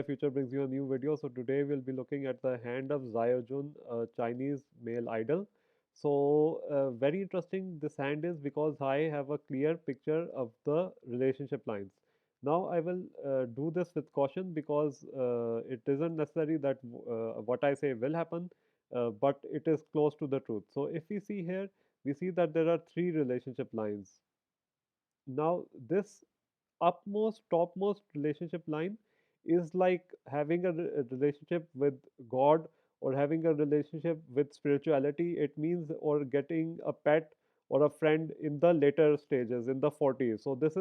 Future brings you a new video. So today we'll be looking at the hand of Xiaojun, a Chinese male idol. So very interesting this hand is because I have a clear picture of the relationship lines. Now I will do this with caution because it isn't necessary that what I say will happen, but it is close to the truth. So if we see here, we see that there are three relationship lines. Now this upmost, topmost relationship line is like having a relationship with God or having a relationship with spirituality. It means or getting a pet or a friend in the later stages, in the 40s. So this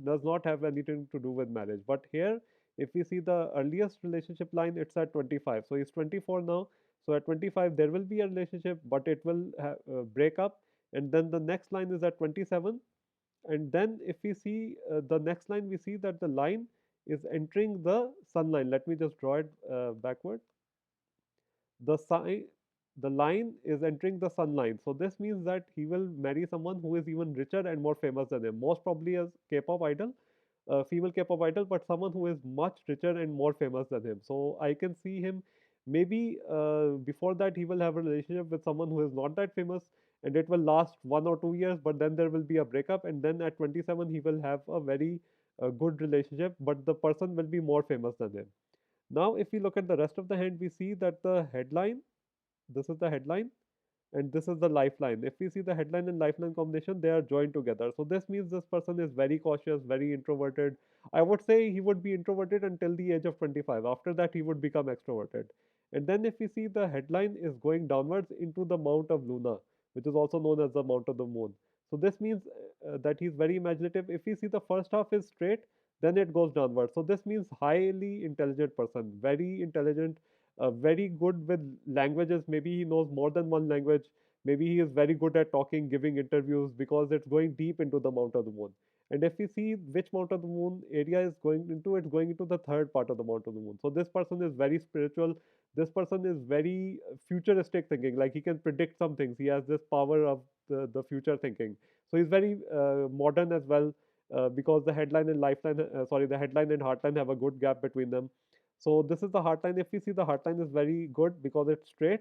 does not have anything to do with marriage. But here, if we see the earliest relationship line, it's at 25. So he's 24 now. So at 25, there will be a relationship, but it will break up. And then the next line is at 27, and then if we see the next line, we see that the line is entering the sun line. Let me just draw it backward. The sign, the line is entering the sun line. So this means that he will marry someone who is even richer and more famous than him. Most probably as K-pop idol, female K-pop idol, but someone who is much richer and more famous than him. So I can see him maybe before that he will have a relationship with someone who is not that famous, and it will last 1 or 2 years, but then there will be a breakup, and then at 27 he will have a very good relationship, but the person will be more famous than him. Now, if we look at the rest of the hand, we see that the headline, this is the headline, and this is the lifeline. If we see the headline and lifeline combination, they are joined together. So this means this person is very cautious, very introverted. I would say he would be introverted until the age of 25. After that, he would become extroverted. And then if we see the headline is going downwards into the Mount of Luna, which is also known as the Mount of the Moon. So this means that he's very imaginative. If we see the first half is straight, then it goes downwards. So this means highly intelligent person, very intelligent, very good with languages. Maybe he knows more than one language. Maybe he is very good at talking, giving interviews, because it's going deep into the Mount of the Moon. And if we see which Mount of the Moon area is going into, it's going into the third part of the Mount of the Moon. So this person is very spiritual. This person is very futuristic thinking. Like he can predict some things. He has this power of the future thinking. So he's very modern as well. Because the headline and the headline and heartline have a good gap between them. So this is the heartline. If we see, the heartline is very good because it's straight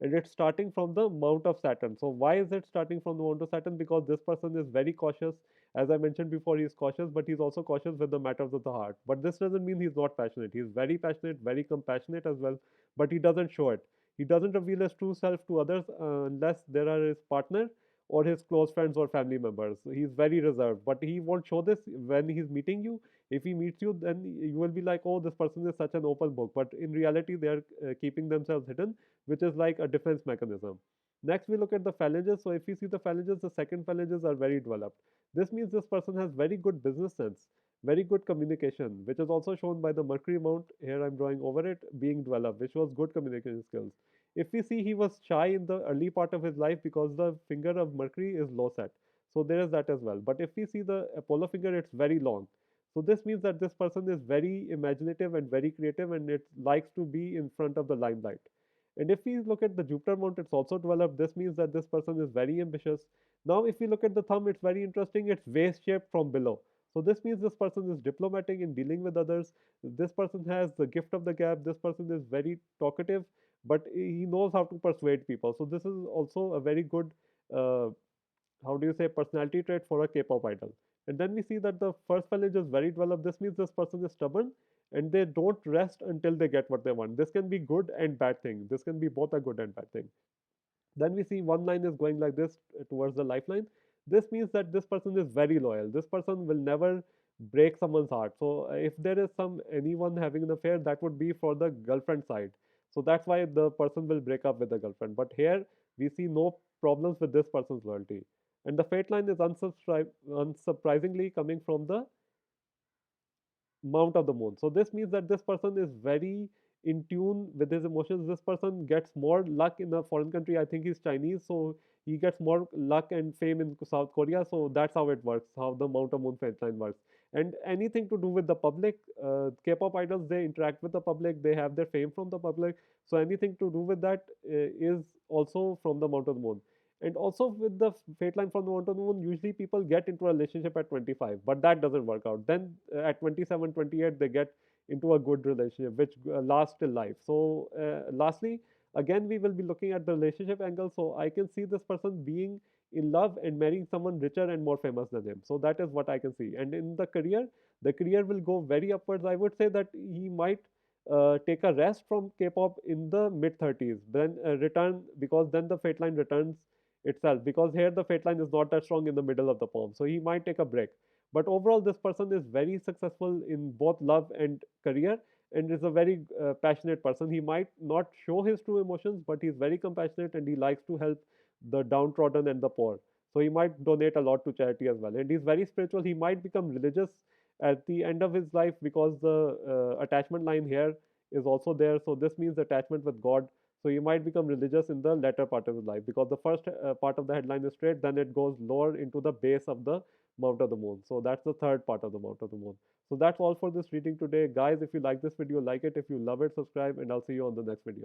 and it's starting from the Mount of Saturn. So why is it starting from the Mount of Saturn? Because this person is very cautious. As I mentioned before, he's cautious, but he's also cautious with the matters of the heart. But this doesn't mean he's not passionate. He's very passionate, very compassionate as well, but he doesn't show it. He doesn't reveal his true self to others unless there are his partner or his close friends or family members. He's very reserved, but he won't show this when he's meeting you. If he meets you, then you will be like, oh, this person is such an open book. But in reality, they are keeping themselves hidden, which is like a defense mechanism. Next, we look at the phalanges. So if we see the phalanges, the second phalanges are very developed. This means this person has very good business sense, very good communication, which is also shown by the Mercury mount. Here I'm drawing over it being developed, which was good communication skills. If we see, he was shy in the early part of his life because the finger of Mercury is low set. So there is that as well. But if we see the Apollo finger, it's very long. So this means that this person is very imaginative and very creative, and it likes to be in front of the limelight. And if we look at the Jupiter mount, it's also developed. This means that this person is very ambitious. Now, if we look at the thumb, it's very interesting. It's vase shaped from below. So this means this person is diplomatic in dealing with others. This person has the gift of the gab. This person is very talkative, but he knows how to persuade people. So this is also a very good uh, how do you say, personality trait for a K-pop idol. And then we see that the first phalange is very developed. This means this person is stubborn and they don't rest until they get what they want. This can be good and bad thing. This can be both a good and bad thing. Then we see one line is going like this towards the lifeline. This means that this person is very loyal. This person will never break someone's heart. So if there is anyone having an affair, that would be for the girlfriend side. So that's why the person will break up with the girlfriend. But here we see no problems with this person's loyalty. And the fate line is unsurprisingly coming from the Mount of the Moon. So this means that this person is very in tune with his emotions. This person gets more luck in a foreign country. I think he's Chinese, so he gets more luck and fame in South Korea. So that's how it works, how the Mount of Moon fate line works. And anything to do with the public, K-pop idols, they interact with the public, they have their fame from the public. So anything to do with that is also from the Mount of the Moon. And also with the fate line from the Mount of the Moon, usually people get into a relationship at 25, but that doesn't work out. Then at 27, 28, they get into a good relationship which lasts till life. So lastly, again we will be looking at the relationship angle. So I can see this person being in love and marrying someone richer and more famous than him. So that is what I can see. And in the career will go very upwards. I would say that he might take a rest from K-pop in the mid 30s, then return, because then the fate line returns itself, because here the fate line is not that strong in the middle of the poem. So he might take a break. But overall, this person is very successful in both love and career, and is a very passionate person. He might not show his true emotions, but he's very compassionate and he likes to help the downtrodden and the poor. So he might donate a lot to charity as well. And he's very spiritual. He might become religious at the end of his life, because the attachment line here is also there. So this means attachment with God. So you might become religious in the latter part of his life, because the first part of the headline is straight, then it goes lower into the base of the Mount of the Moon. So that's the third part of the Mount of the Moon. So that's all for this reading today. Guys, if you like this video, like it. If you love it, subscribe, and I'll see you on the next video.